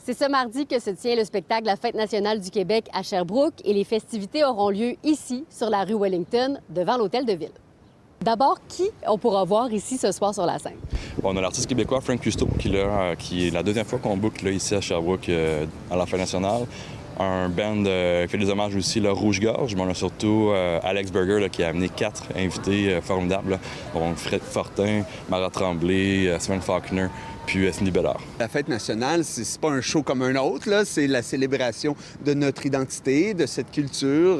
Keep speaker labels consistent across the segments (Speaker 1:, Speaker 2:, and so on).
Speaker 1: C'est ce mardi que se tient le spectacle La Fête nationale du Québec à Sherbrooke et les festivités auront lieu ici, sur la rue Wellington, devant l'Hôtel de Ville. D'abord, qui on pourra voir ici ce soir sur la scène?
Speaker 2: On a l'artiste québécois Frank Custeau qui est la deuxième fois qu'on book là, ici à Sherbrooke à la Fête nationale. Un band qui fait des hommages aussi, le Rouge-Gorge, mais on a surtout Alex Berger là, qui a amené 4 invités formidables. Là. Donc Fred Fortin, Mara Tremblay, Sven Faulkner, puis Cindy Bédard.
Speaker 3: La Fête nationale, c'est pas un show comme un autre, là. C'est la célébration de notre identité, de cette culture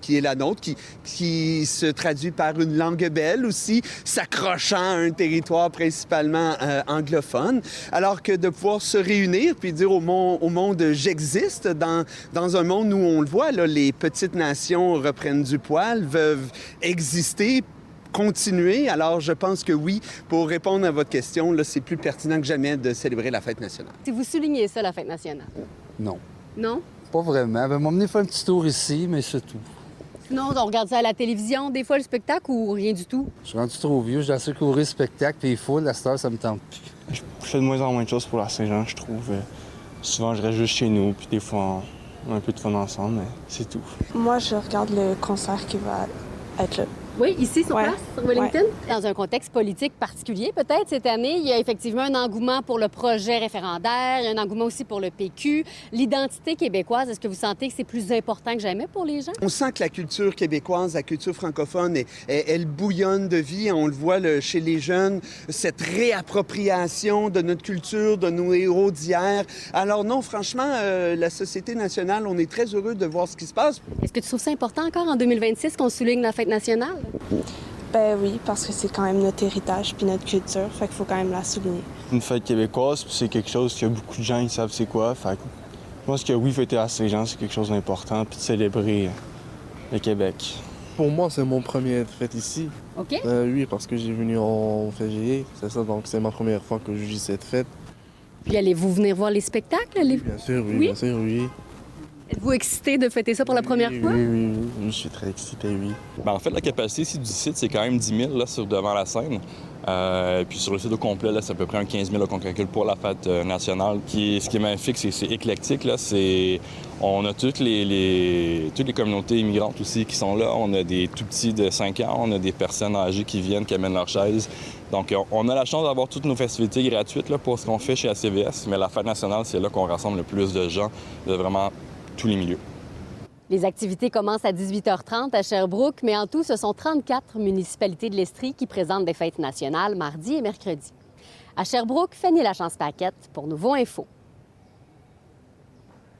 Speaker 3: qui est la nôtre, qui se traduit par une langue belle aussi, s'accrochant à un territoire principalement anglophone. Alors que de pouvoir se réunir puis dire au monde j'existe dans un monde où on le voit, là, les petites nations reprennent du poil, veulent exister, continuer. Alors, je pense que oui, pour répondre à votre question, là, c'est plus pertinent que jamais de célébrer la Fête nationale.
Speaker 1: Si vous soulignez ça, la Fête nationale?
Speaker 4: Non.
Speaker 1: Non?
Speaker 4: Pas vraiment. Elle m'a emmené faire un petit tour ici, mais c'est tout.
Speaker 1: Sinon, on regarde ça à la télévision, des fois, le spectacle, ou rien du tout?
Speaker 4: Je suis rendu trop vieux, j'ai assez couru le spectacle, puis il faut, la star, ça me tente plus.
Speaker 5: Je fais de moins en moins de choses pour la Saint-Jean, je trouve. Souvent, je reste juste chez nous, puis des fois, on a un peu de fun ensemble, mais c'est tout.
Speaker 6: Moi, je regarde le concert qui va être là.
Speaker 1: Oui, ici, sur place, sur Wellington.
Speaker 6: Ouais.
Speaker 1: Dans un contexte politique particulier, peut-être, cette année, il y a effectivement un engouement pour le projet référendaire, il y a un engouement aussi pour le PQ. L'identité québécoise, est-ce que vous sentez que c'est plus important que jamais pour les gens?
Speaker 3: On sent que la culture québécoise, la culture francophone, elle bouillonne de vie. On le voit chez les jeunes, cette réappropriation de notre culture, de nos héros d'hier. Alors non, franchement, la Société nationale, on est très heureux de voir ce qui se passe.
Speaker 1: Est-ce que tu trouves ça important encore en 2026 qu'on souligne la Fête nationale?
Speaker 6: Ben oui, parce que c'est quand même notre héritage puis notre culture, fait qu'il faut quand même la souligner.
Speaker 5: Une fête québécoise, puis c'est quelque chose que beaucoup de gens ils savent c'est quoi. Fait que je pense que oui, fêter la Saint-Jean, c'est quelque chose d'important, puis de célébrer le Québec.
Speaker 7: Pour moi, c'est mon première fête ici.
Speaker 1: OK.
Speaker 7: Oui, parce que j'ai venu en février, c'est ça, donc c'est ma première fois que je vis cette fête.
Speaker 1: Puis allez-vous venir voir les spectacles?
Speaker 7: Bien sûr, oui, bien sûr, oui.
Speaker 1: Êtes-vous excité de fêter ça pour la première fois?
Speaker 7: Oui, je suis très excité, oui.
Speaker 2: Bien, en fait, la capacité ici du site, c'est quand même 10 000 là, devant la scène. Puis sur le site au complet, là, c'est à peu près un 15 000 qu'on calcule pour la fête nationale. Ce qui est magnifique, c'est éclectique. Là. On a toutes les communautés immigrantes aussi qui sont là. On a des tout-petits de 5 ans, on a des personnes âgées qui viennent, qui amènent leurs chaises. Donc, on a la chance d'avoir toutes nos festivités gratuites là, pour ce qu'on fait chez ACVS. Mais la fête nationale, c'est là qu'on rassemble le plus de gens de vraiment tous les milieux.
Speaker 1: Les activités commencent à 18h30 à Sherbrooke, mais en tout, ce sont 34 municipalités de l'Estrie qui présentent des fêtes nationales mardi et mercredi. À Sherbrooke, Fanny Lachance-Paquette pour Nouveau Info.